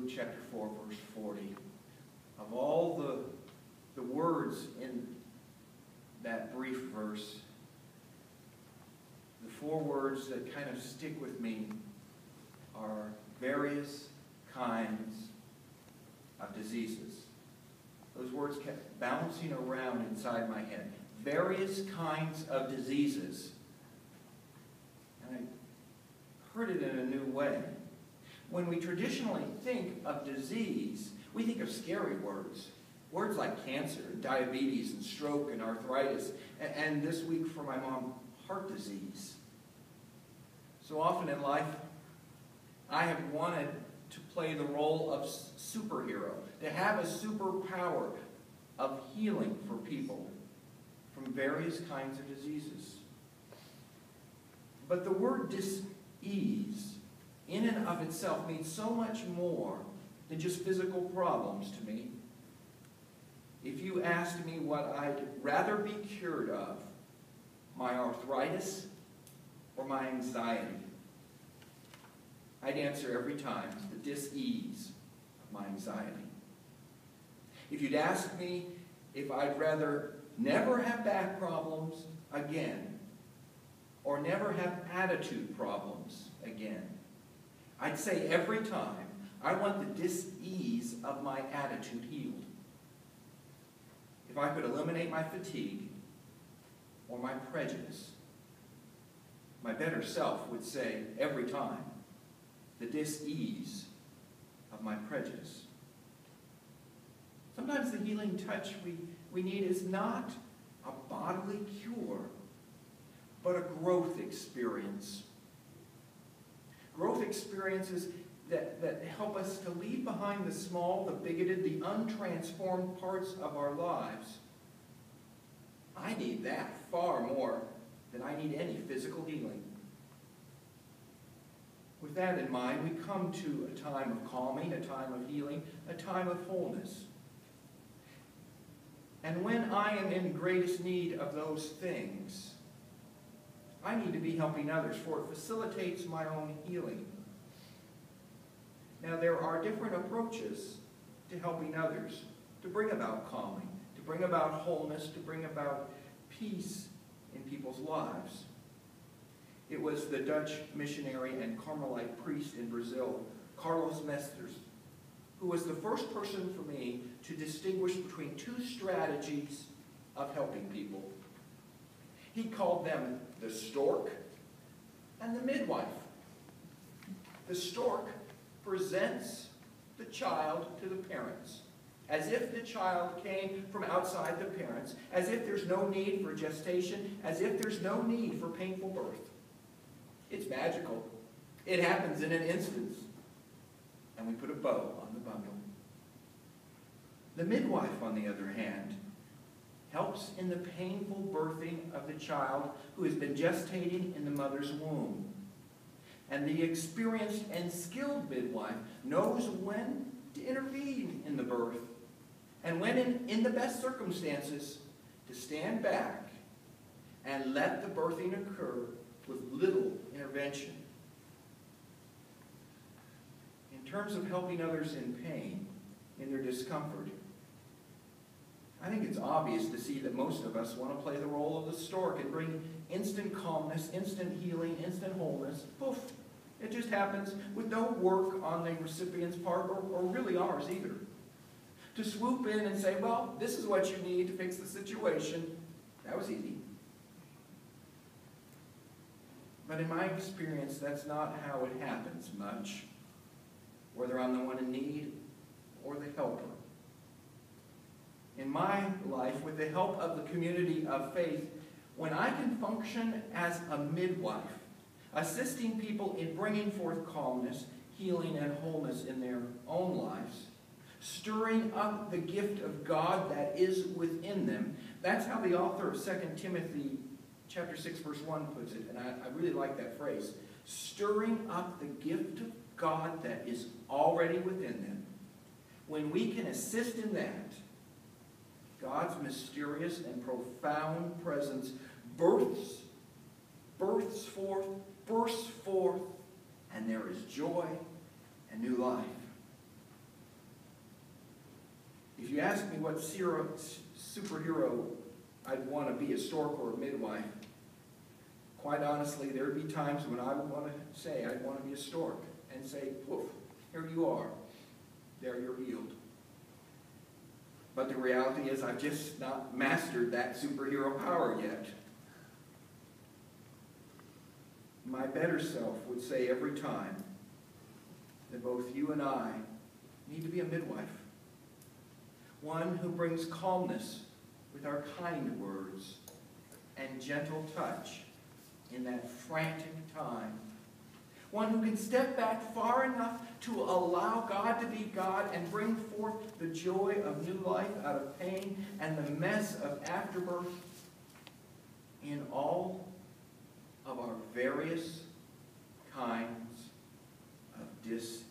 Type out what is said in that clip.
Luke chapter 4, verse 40. Of all the words in that brief verse, the four words that kind of stick with me are various kinds of diseases. Those words kept bouncing around inside my head. Various kinds of diseases. And I heard it in a new way. When we traditionally think of disease, we think of scary words. Words like cancer, and diabetes, and stroke, and arthritis. And this week for my mom, heart disease. So often in life, I have wanted to play the role of superhero, to have a superpower of healing for people from various kinds of diseases. But the word dis-ease, in and of itself, means so much more than just physical problems to me. If you asked me what I'd rather be cured of, my arthritis or my anxiety, I'd answer every time the dis-ease of my anxiety. If you'd ask me if I'd rather never have back problems again or never have attitude problems again, I'd say every time I want the dis-ease of my attitude healed. If I could eliminate my fatigue or my prejudice, my better self would say every time, the dis-ease of my prejudice. Sometimes the healing touch we need is not a bodily cure, but a growth experience. Growth experiences that help us to leave behind the small, the bigoted, the untransformed parts of our lives. I need that far more than I need any physical healing. With that in mind, we come to a time of calming, a time of healing, a time of wholeness. And when I am in greatest need of those things, I need to be helping others, for it facilitates my own healing. Now, there are different approaches to helping others, to bring about calming, to bring about wholeness, to bring about peace in people's lives. It was the Dutch missionary and Carmelite priest in Brazil, Carlos Mesters, who was the first person for me to distinguish between two strategies of helping people. He called them the stork and the midwife. The stork presents the child to the parents, as if the child came from outside the parents, as if there's no need for gestation, as if there's no need for painful birth. It's magical. It happens in an instant. And we put a bow on the bundle. The midwife, on the other hand, helps in the painful birthing of the child who has been gestating in the mother's womb. And the experienced and skilled midwife knows when to intervene in the birth, and when in the best circumstances, to stand back and let the birthing occur with little intervention. In terms of helping others in pain, in their discomfort, I think it's obvious to see that most of us want to play the role of the stork and bring instant calmness, instant healing, instant wholeness. Poof! It just happens with no work on the recipient's part, or really ours either. To swoop in and say, well, this is what you need to fix the situation, that was easy. But in my experience, that's not how it happens much, whether I'm the one in need or the helper. In my life, with the help of the community of faith, when I can function as a midwife, assisting people in bringing forth calmness, healing, and wholeness in their own lives, stirring up the gift of God that is within them. That's how the author of 2 Timothy chapter 6, verse 1 puts it, and I really like that phrase. Stirring up the gift of God that is already within them. When we can assist in that, God's mysterious and profound presence bursts forth, and there is joy and new life. If you ask me what superhero I'd want to be, a stork or a midwife, quite honestly, there would be times when I would want to say I'd want to be a stork and say, poof, here you are. There you're healed. But the reality is I've just not mastered that superhero power yet. My better self would say every time that both you and I need to be a midwife. One who brings calmness with our kind words and gentle touch in that frantic time. One who can step back far enough to allow God to be God and bring forth the joy of new life out of pain and the mess of afterbirth in all of our various kinds of disease.